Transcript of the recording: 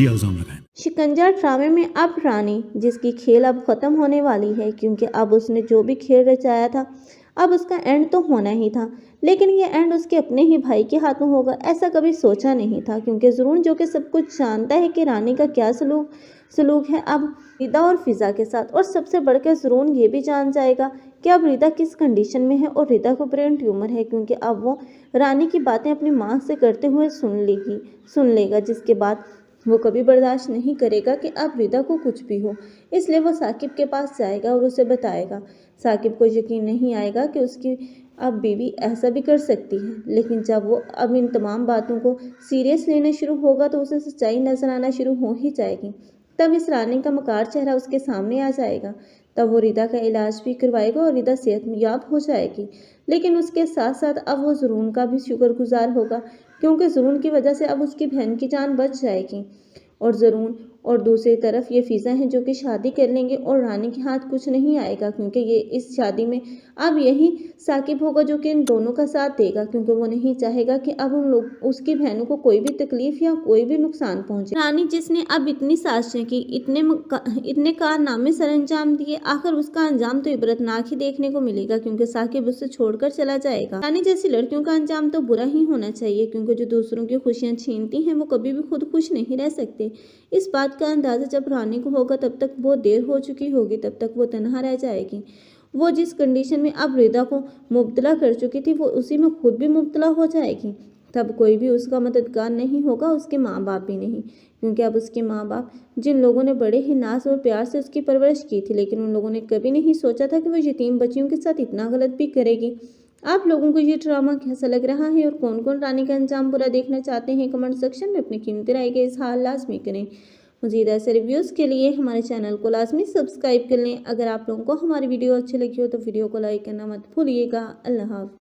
इल्ज़ाम लगाए। शिकंजा ड्रामे में अब रानी, जिसकी खेल अब खत्म होने वाली है, क्योंकि अब उसने जो भी खेल रचाया था अब उसका एंड तो होना ही था। लेकिन ये एंड उसके अपने ही भाई के हाथों होगा, ऐसा कभी सोचा नहीं था, क्योंकि ज़रून जो कि सब कुछ जानता है कि रानी का क्या सलूक है अब रिदा और फिज़ा के साथ। और सबसे बढ़कर ज़रून ये भी जान जाएगा कि अब रिदा किस कंडीशन में है, और रिदा को ब्रेन ट्यूमर है, क्योंकि अब वो रानी की बातें अपनी माँ से करते हुए सुन लेगा, जिसके बाद वो कभी बर्दाश्त नहीं करेगा कि अब रिदा को कुछ भी हो। इसलिए वो साकिब के पास जाएगा और उसे बताएगा। साकिब को यकीन नहीं आएगा कि उसकी अब बीवी ऐसा भी कर सकती है, लेकिन जब वो अब इन तमाम बातों को सीरियस लेना शुरू होगा तो उसे सच्चाई नजर आना शुरू हो ही जाएगी। तब इस रानी का मकार चेहरा उसके सामने आ जाएगा। तब वो रिदा का इलाज भी करवाएगा और रिदा सेहतयाब हो जाएगी। लेकिन उसके साथ साथ अब वो ज़रून का भी शुक्रगुजार होगा, क्योंकि ज़रून की वजह से अब उसकी बहन की जान बच जाएगी। और ज़रून और दूसरी तरफ ये फ़िज़ा हैं जो कि शादी कर लेंगे, और रानी के हाथ कुछ नहीं आएगा, क्योंकि ये इस शादी में अब यही साकिब होगा जो कि इन दोनों का साथ देगा, क्योंकि वो नहीं चाहेगा कि अब उन लोग उसकी बहनों को कोई भी तकलीफ या कोई भी नुकसान पहुंचे। रानी जिसने अब इतनी साजिशें की, इतने कारनामे सरअंजाम दिए, आखिर उसका अंजाम तो इबरतनाक ही देखने को मिलेगा, क्योंकि साकिब उसे छोड़कर चला जाएगा। रानी जैसी लड़कियों का अंजाम तो बुरा ही होना चाहिए, क्योंकि जो दूसरों की खुशियां छीनती हैं वो कभी भी खुद खुश नहीं रह सकते। इस बात का अंदाज़ा जब रानी को होगा तब तक बहुत देर हो चुकी होगी, तब तक वो तनहा रह जाएगी। वो जिस कंडीशन में अब रिदा को मुब्तला कर चुकी थी वो उसी में खुद भी मुब्तला हो जाएगी। तब कोई भी उसका मददगार नहीं होगा, उसके माँ बाप भी नहीं, क्योंकि अब उसके माँ बाप जिन लोगों ने बड़े ही नाज और प्यार से उसकी परवरिश की थी, लेकिन उन लोगों ने कभी नहीं सोचा था कि वो यतीम बच्चियों के साथ इतना गलत भी करेगी। आप लोगों को ये ड्रामा कैसा लग रहा है और कौन कौन रानी का अंजाम बुरा देखना चाहते हैं, कमेंट सेक्शन में अपनी कीमती राय का इज़हार लाजमी करें। मज़ीद ऐसे रिव्यूज़ के लिए हमारे चैनल को लाजमी सब्सक्राइब कर लें। अगर आप लोगों को हमारी वीडियो अच्छी लगी हो तो वीडियो को लाइक करना मत भूलिएगा। अल्लाह हाफ़िज़।